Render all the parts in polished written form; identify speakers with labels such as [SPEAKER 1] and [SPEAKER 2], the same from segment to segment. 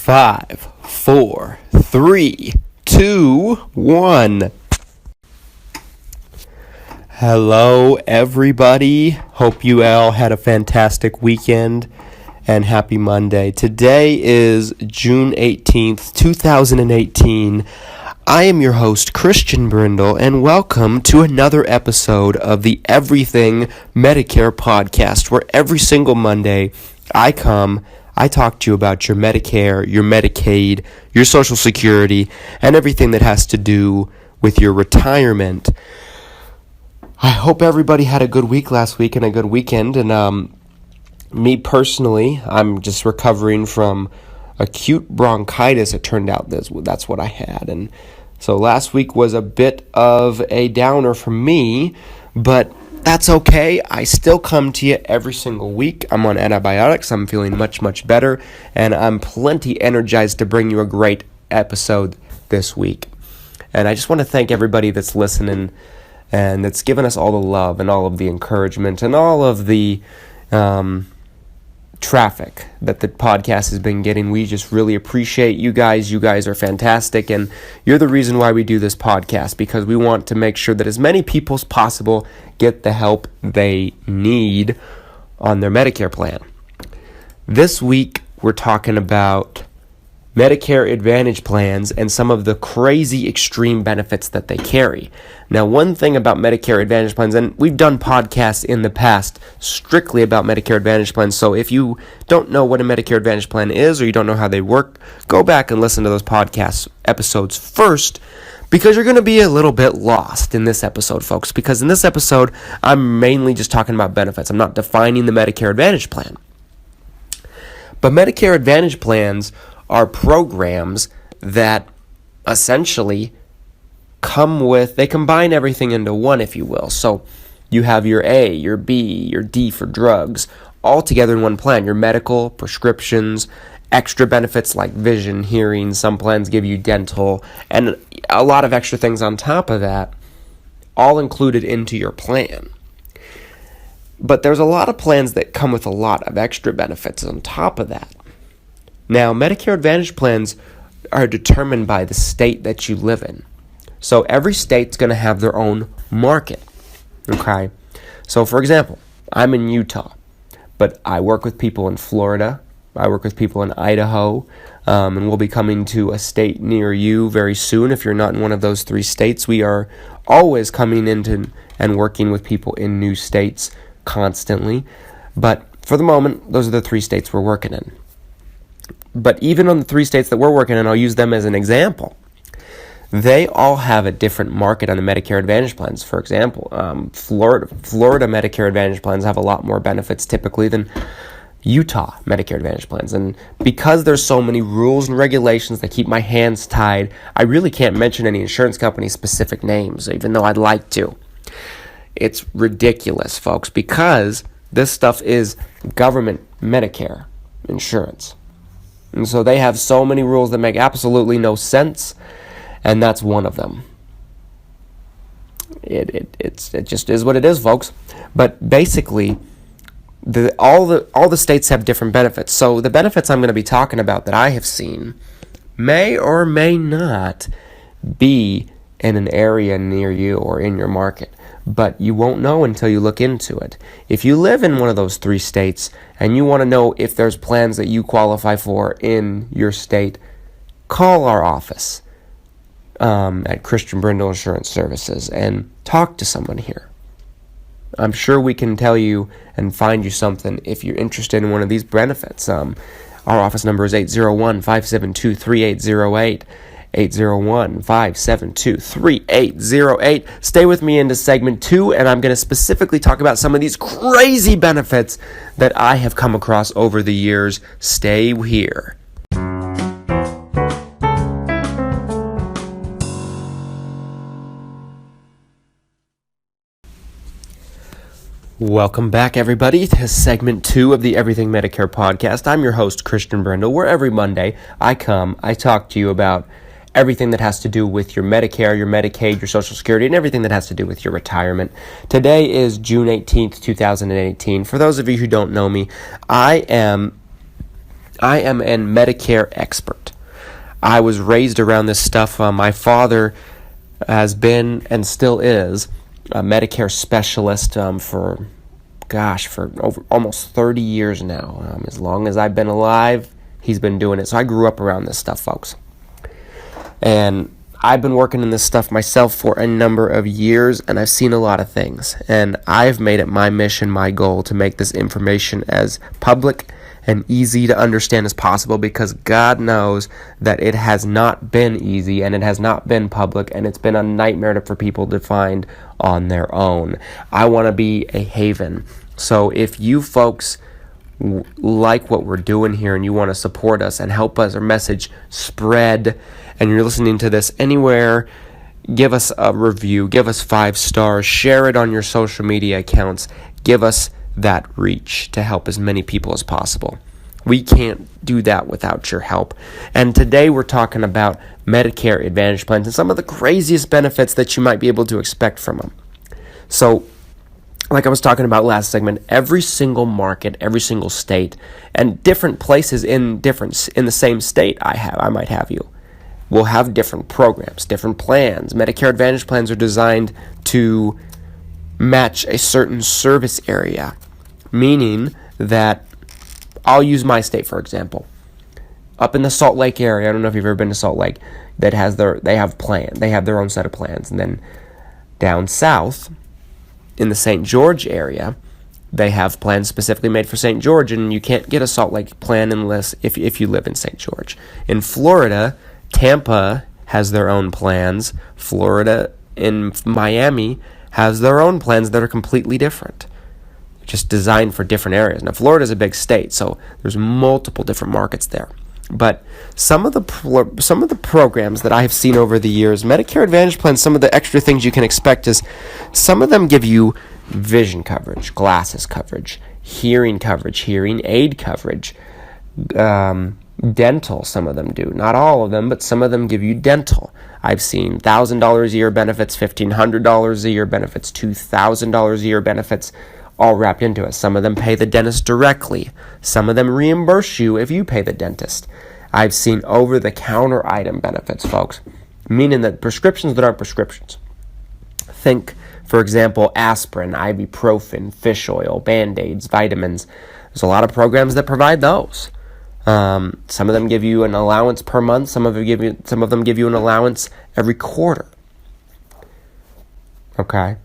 [SPEAKER 1] 5, 4, 3, 2, 1. Hello, everybody. Hope you all had a fantastic weekend and happy Monday. Today is June 18th, 2018. I am your host, Christian Brindle, and welcome to another episode of the Everything Medicare Podcast, where every single Monday I talk to you about your Medicare, your Medicaid, your Social Security, and everything that has to do with your retirement. I hope everybody had a good week last week and a good weekend, and me personally, I'm just recovering from acute bronchitis. It turned out that's what I had, and so last week was a bit of a downer for me, but that's okay. I still come to you every single week. I'm on antibiotics. I'm feeling much, much better, and I'm plenty energized to bring you a great episode this week. And I just want to thank everybody that's listening and that's given us all the love and all of the encouragement and all of the traffic that the podcast has been getting. We just really appreciate you guys. You guys are fantastic, and you're the reason why we do this podcast, because we want to make sure that as many people as possible get the help they need on their Medicare plan. This week, we're talking about Medicare Advantage plans and some of the crazy extreme benefits that they carry. Now, one thing about Medicare Advantage plans, and we've done podcasts in the past strictly about Medicare Advantage plans, so if you don't know what a Medicare Advantage plan is or you don't know how they work, go back and listen to those podcast episodes first, because you're going to be a little bit lost in this episode, folks, because in this episode, I'm mainly just talking about benefits. I'm not defining the Medicare Advantage plan. But Medicare Advantage plans are programs that essentially they combine everything into one, if you will. So you have your A, your B, your D for drugs, all together in one plan. Your medical, prescriptions, extra benefits like vision, hearing, some plans give you dental, and a lot of extra things on top of that, all included into your plan. But there's a lot of plans that come with a lot of extra benefits on top of that. Now, Medicare Advantage plans are determined by the state that you live in. So every state's going to have their own market, okay? So, for example, I'm in Utah, but I work with people in Florida, I work with people in Idaho, and we'll be coming to a state near you very soon. If you're not in one of those three states, we are always coming into and working with people in new states constantly. But for the moment, those are the three states we're working in. But even on the three states that we're working in, I'll use them as an example. They all have a different market on the Medicare Advantage plans. For example, Florida Medicare Advantage plans have a lot more benefits typically than Utah Medicare Advantage plans. And because there's so many rules and regulations that keep my hands tied, I really can't mention any insurance company specific names, even though I'd like to. It's ridiculous, folks, because this stuff is government Medicare insurance. And so they have so many rules that make absolutely no sense, and that's one of them. It just is what it is, folks. But basically, all the states have different benefits. So the benefits I'm going to be talking about that I have seen may or may not be in an area near you or in your market, but you won't know until you look into it. If you live in one of those three states and you want to know if there's plans that you qualify for in your state, call our office at Christian Brindle Insurance Services and talk to someone here. I'm sure we can tell you and find you something if you're interested in one of these benefits. Our office number is 801-572-3808. 801-572-3808. Stay with me into segment 2, and I'm going to specifically talk about some of these crazy benefits that I have come across over the years. Stay here. Welcome back, everybody, to segment 2 of the Everything Medicare Podcast. I'm your host, Christian Brindle, where every Monday I talk to you about everything that has to do with your Medicare, your Medicaid, your Social Security, and everything that has to do with your retirement. Today is June 18th, 2018. For those of you who don't know me, I am I am a Medicare expert. I was raised around this stuff. My father has been and still is a Medicare specialist for over almost 30 years now. As long as I've been alive, he's been doing it. So I grew up around this stuff, folks. And I've been working in this stuff myself for a number of years, and I've seen a lot of things. And I've made it my mission, my goal, to make this information as public and easy to understand as possible, because God knows that it has not been easy, and it has not been public, and it's been a nightmare for people to find on their own. I want to be a haven. So if you folks like what we're doing here and you want to support us and help us, our message spread, and you're listening to this anywhere, give us a review, give us 5 stars, share it on your social media accounts, give us that reach to help as many people as possible. We can't do that without your help. And today we're talking about Medicare Advantage plans and some of the craziest benefits that you might be able to expect from them. So, like I was talking about last segment, every single market, every single state, and different places in the same state I might have you, will have different programs, different plans. Medicare Advantage plans are designed to match a certain service area, meaning that I'll use my state, for example. Up in the Salt Lake area, I don't know if you've ever been to Salt Lake, they have their own set of plans. And then down south, in the St. George area, they have plans specifically made for St. George, and you can't get a Salt Lake plan unless if you live in St. George. In Florida, Tampa has their own plans. Florida in Miami has their own plans that are completely different, just designed for different areas. Now, Florida's a big state, so there's multiple different markets there. But some of the programs that I have seen over the years, Medicare Advantage plans, some of the extra things you can expect is some of them give you vision coverage, glasses coverage, hearing aid coverage, dental. Some of them do, not all of them, but some of them give you dental. I've seen $1,000 a year benefits, $1,500 a year benefits, $2,000 a year benefits, all wrapped into it. Some of them pay the dentist directly. Some of them reimburse you if you pay the dentist. I've seen over-the-counter item benefits, folks, meaning that prescriptions that aren't prescriptions. Think, for example, aspirin, ibuprofen, fish oil, Band-Aids, vitamins. There's a lot of programs that provide those. Some of them give you an allowance per month. Some of them give you an allowance every quarter. Okay.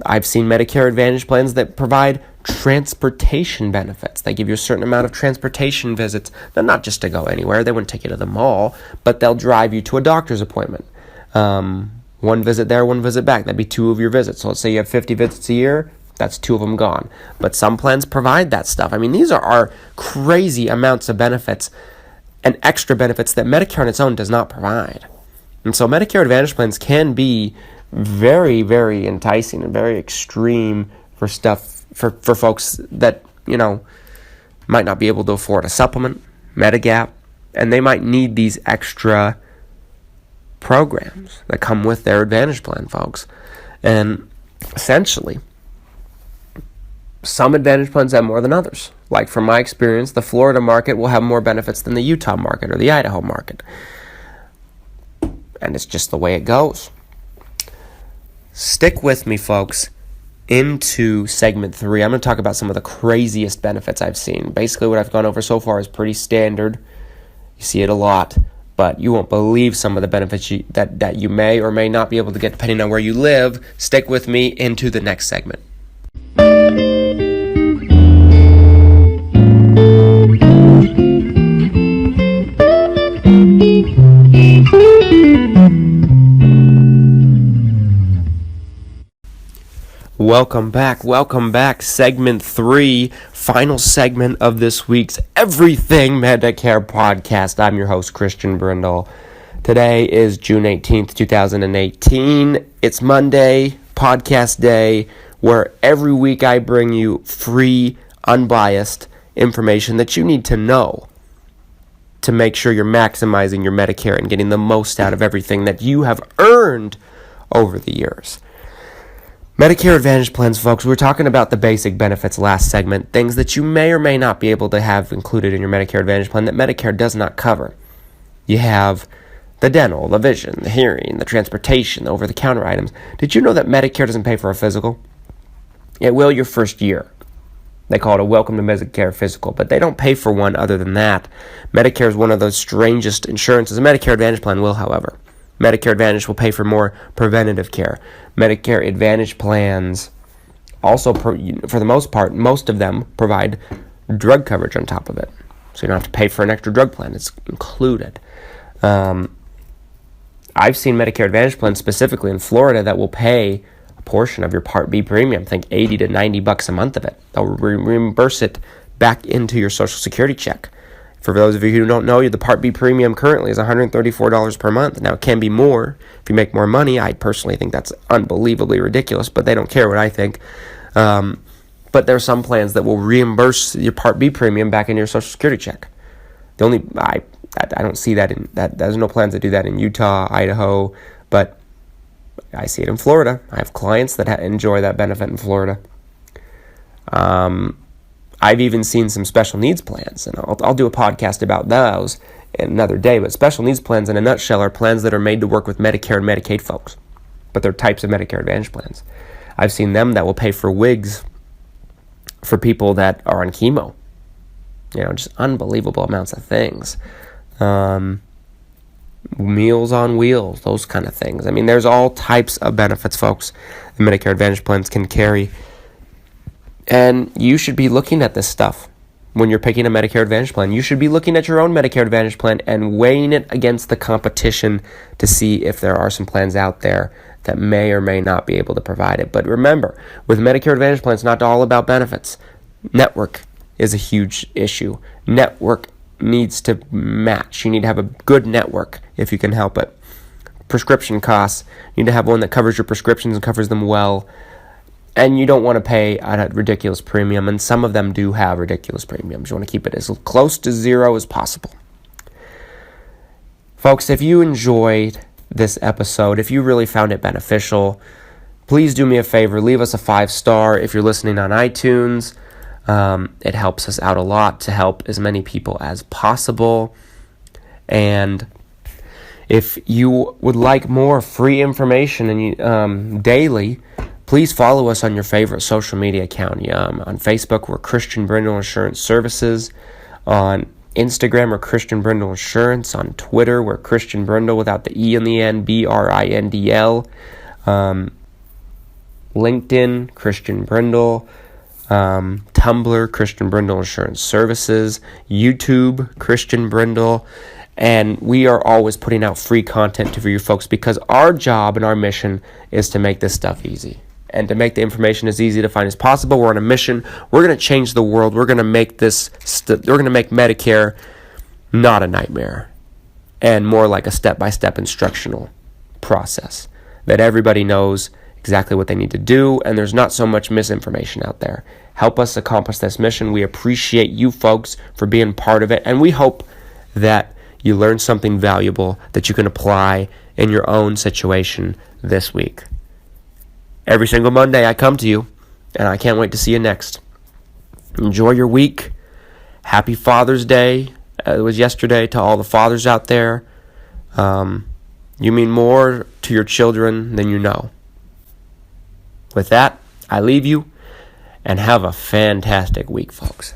[SPEAKER 1] I've seen Medicare Advantage plans that provide transportation benefits. They give you a certain amount of transportation visits. They're not just to go anywhere. They wouldn't take you to the mall, but they'll drive you to a doctor's appointment. One visit there, one visit back. That'd be 2 of your visits. So let's say you have 50 visits a year. That's 2 of them gone. But some plans provide that stuff. I mean, these are crazy amounts of benefits and extra benefits that Medicare on its own does not provide. And so Medicare Advantage plans can be very, very enticing and very extreme for folks that, might not be able to afford a supplement, Medigap, and they might need these extra programs that come with their Advantage plan, folks. And essentially, some Advantage plans have more than others. Like from my experience, the Florida market will have more benefits than the Utah market or the Idaho market. And it's just the way it goes. Stick with me, folks, into segment 3. I'm going to talk about some of the craziest benefits I've seen. Basically, what I've gone over so far is pretty standard. You see it a lot, but you won't believe some of the benefits that you may or may not be able to get depending on where you live. Stick with me into the next segment. Welcome back. Segment 3, final segment of this week's Everything Medicare Podcast. I'm your host, Christian Brindle. Today is June 18th, 2018. It's Monday, podcast day, where every week I bring you free, unbiased information that you need to know to make sure you're maximizing your Medicare and getting the most out of everything that you have earned over the years. Medicare Advantage plans, folks, we were talking about the basic benefits last segment, things that you may or may not be able to have included in your Medicare Advantage plan that Medicare does not cover. You have the dental, the vision, the hearing, the transportation, the over-the-counter items. Did you know that Medicare doesn't pay for a physical? It will your first year. They call it a Welcome to Medicare physical, but they don't pay for one other than that. Medicare is one of those strangest insurances. A Medicare Advantage plan will, however. Medicare Advantage will pay for more preventative care. Medicare Advantage plans also, for the most part, most of them provide drug coverage on top of it. So you don't have to pay for an extra drug plan. It's included. I've seen Medicare Advantage plans specifically in Florida that will pay a portion of your Part B premium. Think $80 to $90 a month of it. They'll reimburse it back into your Social Security check. For those of you who don't know, the Part B premium currently is $134 per month. Now, it can be more if you make more money. I personally think that's unbelievably ridiculous, but they don't care what I think. But there are some plans that will reimburse your Part B premium back into your Social Security check. I don't see that in that. There's no plans that do that in Utah, Idaho, but I see it in Florida. I have clients that enjoy that benefit in Florida. I've even seen some special needs plans, and I'll do a podcast about those another day, but special needs plans in a nutshell are plans that are made to work with Medicare and Medicaid folks, but they're types of Medicare Advantage plans. I've seen them that will pay for wigs for people that are on chemo. Just unbelievable amounts of things. Meals on wheels, those kind of things. There's all types of benefits, folks, the Medicare Advantage plans can carry. And you should be looking at this stuff when you're picking a Medicare Advantage plan. You should be looking at your own Medicare Advantage plan and weighing it against the competition to see if there are some plans out there that may or may not be able to provide it. But remember, with Medicare Advantage plans, it's not all about benefits. Network is a huge issue. Network needs to match. You need to have a good network if you can help it. Prescription costs, you need to have one that covers your prescriptions and covers them well. And you don't want to pay a ridiculous premium, and some of them do have ridiculous premiums. You want to keep it as close to zero as possible. Folks, if you enjoyed this episode, if you really found it beneficial, please do me a favor. Leave us a 5-star if you're listening on iTunes. It helps us out a lot to help as many people as possible. And if you would like more free information and daily, please follow us on your favorite social media account. On Facebook, we're Christian Brindle Insurance Services. On Instagram, we're Christian Brindle Insurance. On Twitter, we're Christian Brindle without the E in the end, Brindl. LinkedIn, Christian Brindle. Tumblr, Christian Brindle Insurance Services. YouTube, Christian Brindle. And we are always putting out free content for you folks because our job and our mission is to make this stuff easy. And to make the information as easy to find as possible. We're on a mission. We're going to change the world. We're going to make we're going to make Medicare not a nightmare and more like a step-by-step instructional process that everybody knows exactly what they need to do, and there's not so much misinformation out there. Help us accomplish this mission. We appreciate you folks for being part of it, and we hope that you learn something valuable that you can apply in your own situation this week. Every single Monday I come to you, and I can't wait to see you next. Enjoy your week. Happy Father's Day. It was yesterday to all the fathers out there. You mean more to your children than you know. With that, I leave you, and have a fantastic week, folks.